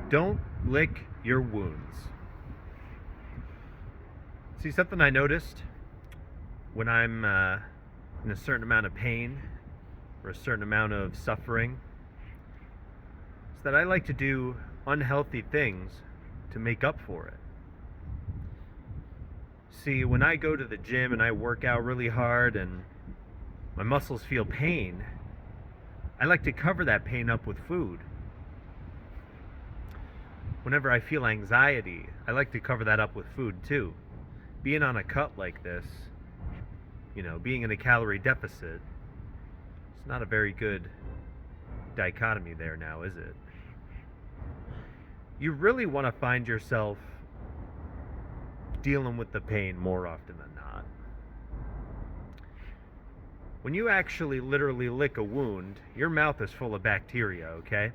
Don't lick your wounds. See, something I noticed when I'm in a certain amount of pain or a certain amount of suffering is that I like to do unhealthy things to make up for it. See, when I go to the gym and I work out really hard and my muscles feel pain, I like to cover that pain up with food. Whenever I feel anxiety, I like to cover that up with food too. Being on a cut like this, being in a calorie deficit, it's not a very good dichotomy there now, is it? You really want to find yourself dealing with the pain more often than not. When you actually literally lick a wound, your mouth is full of bacteria, okay?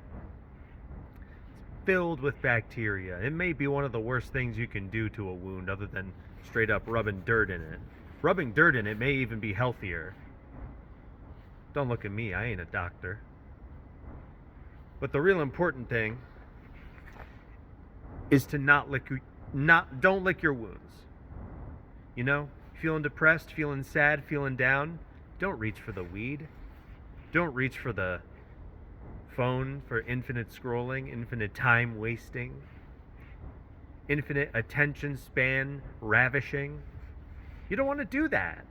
It's filled with bacteria. It may be one of the worst things you can do to a wound other than straight up rubbing dirt in it. Rubbing dirt in it may even be healthier. Don't look at me, I ain't a doctor. But the real important thing is to don't lick your wounds. Feeling depressed, feeling sad, feeling down, don't reach for the weed. Don't reach for the phone for infinite scrolling, infinite time wasting, infinite attention span ravishing. You don't want to do that.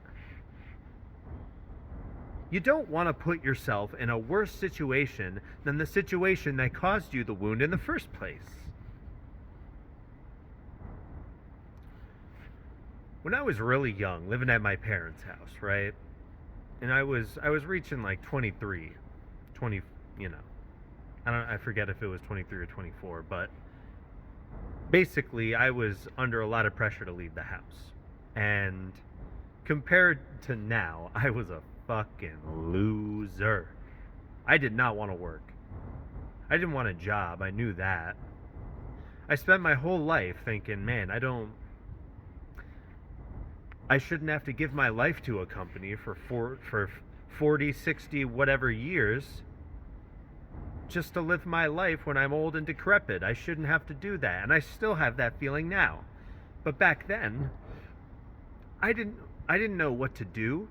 You don't want to put yourself in a worse situation than the situation that caused you the wound in the first place. When I was really young, living at my parents' house, right? And I was reaching like 23, 20, I forget if it was 23 or 24, but basically I was under a lot of pressure to leave the house. And compared to now, I was a fucking loser. I did not want to work. I didn't want a job. I knew that. I spent my whole life thinking, man, I shouldn't have to give my life to a company for 40, 60, whatever years just to live my life when I'm old and decrepit. I shouldn't have to do that. And I still have that feeling now. But back then, I didn't know what to do,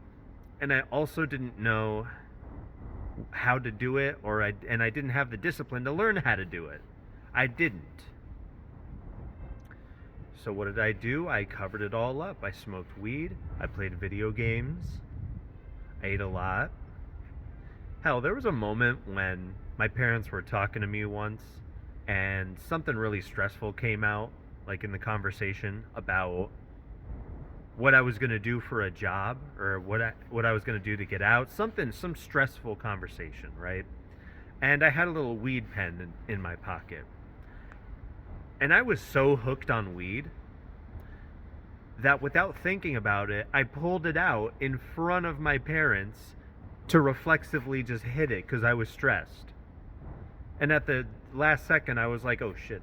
and I also didn't know how to do it, and I didn't have the discipline to learn how to do it. I didn't. So what did I do? I covered it all up. I smoked weed. I played video games. I ate a lot. Hell, there was a moment when my parents were talking to me once, and something really stressful came out, like in the conversation about what I was going to do for a job, or what I was going to do to get out. Some stressful conversation, right? And I had a little weed pen in my pocket. And I was so hooked on weed that without thinking about it, I pulled it out in front of my parents to reflexively just hit it because I was stressed. And at the last second, I was like, oh shit,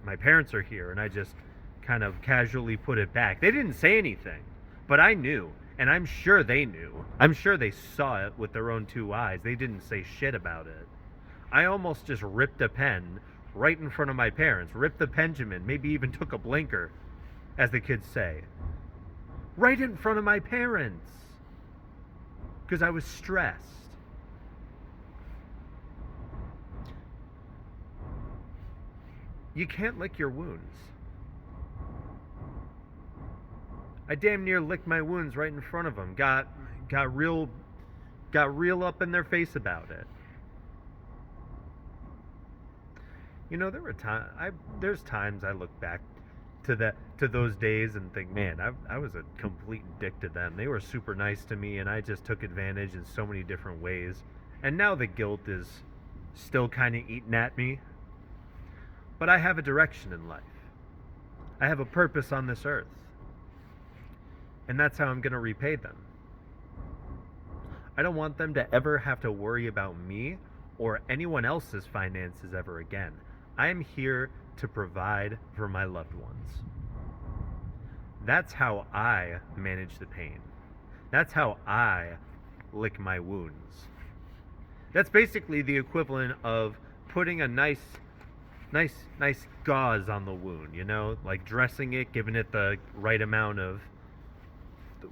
my parents are here. And I just kind of casually put it back. They didn't say anything, but I knew. And I'm sure they knew. I'm sure they saw it with their own two eyes. They didn't say shit about it. I almost just ripped a pen right in front of my parents. Ripped the Benjamin. Maybe even took a blinker, as the kids say. Right in front of my parents. Because I was stressed. You can't lick your wounds. I damn near licked my wounds right in front of them. Got real up in their face about it. There's times I look back to those days and think, man, I was a complete dick to them. They were super nice to me, and I just took advantage in so many different ways. And now the guilt is still kind of eating at me. But I have a direction in life. I have a purpose on this earth. And that's how I'm going to repay them. I don't want them to ever have to worry about me or anyone else's finances ever again. I am here to provide for my loved ones. That's how I manage the pain. That's how I lick my wounds. That's basically the equivalent of putting a nice nice gauze on the wound, like dressing it, giving it the right amount of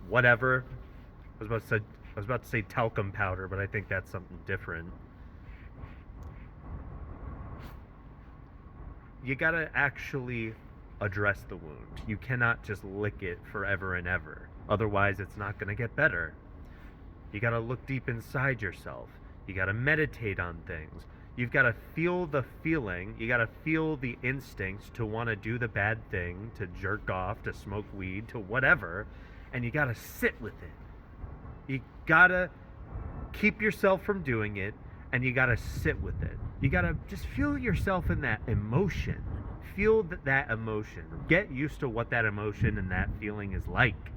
whatever. I was about to say talcum powder, but I think that's something different. You gotta actually address the wound. You cannot just lick it forever and ever. Otherwise, it's not gonna get better. You gotta look deep inside yourself. You gotta meditate on things. You've gotta feel the feeling. You gotta feel the instincts to wanna do the bad thing, to jerk off, to smoke weed, to whatever. And you gotta sit with it. You gotta keep yourself from doing it, and you gotta sit with it. You gotta just feel yourself in that emotion. Feel that emotion. Get used to what that emotion and that feeling is like.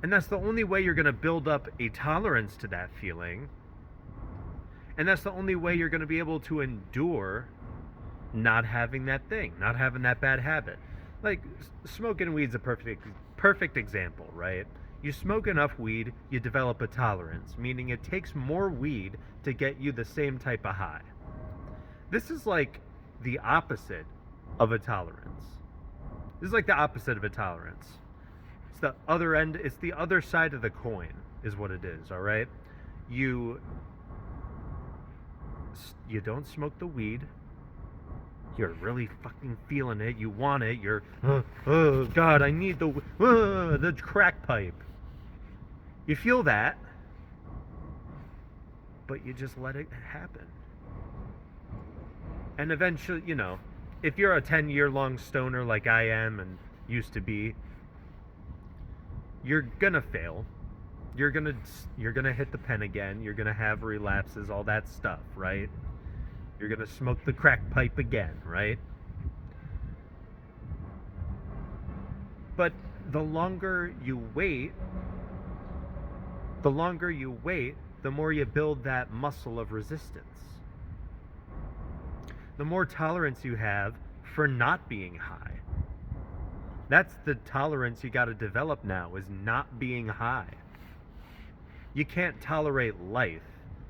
And that's the only way you're gonna build up a tolerance to that feeling. And that's the only way you're gonna be able to endure not having that thing, not having that bad habit. Like, smoking weed's a perfect example, right? You smoke enough weed, you develop a tolerance, meaning it takes more weed to get you the same type of high. This is like the opposite of a tolerance. This is like the opposite of a tolerance. It's the other end, it's the other side of the coin, is what it is, all right? You don't smoke the weed. You're really fucking feeling it. You want it. You're, oh God, I need the crack pipe. You feel that, but you just let it happen. And eventually, if you're a 10-year-long stoner like I am and used to be, you're gonna fail. You're gonna hit the pen again. You're gonna have relapses, all that stuff, right? You're gonna smoke the crack pipe again, right? But the longer you wait, the more you build that muscle of resistance. The more tolerance you have for not being high. That's the tolerance you got to develop now, is not being high. You can't tolerate life,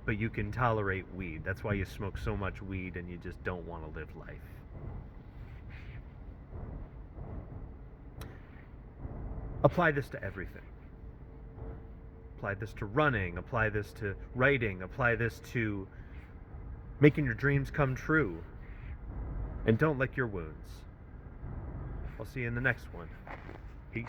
but you can tolerate weed. That's why you smoke so much weed and you just don't want to live life. Apply this to everything. Apply this to running, apply this to writing, apply this to making your dreams come true. And don't lick your wounds. I'll see you in the next one. Peace.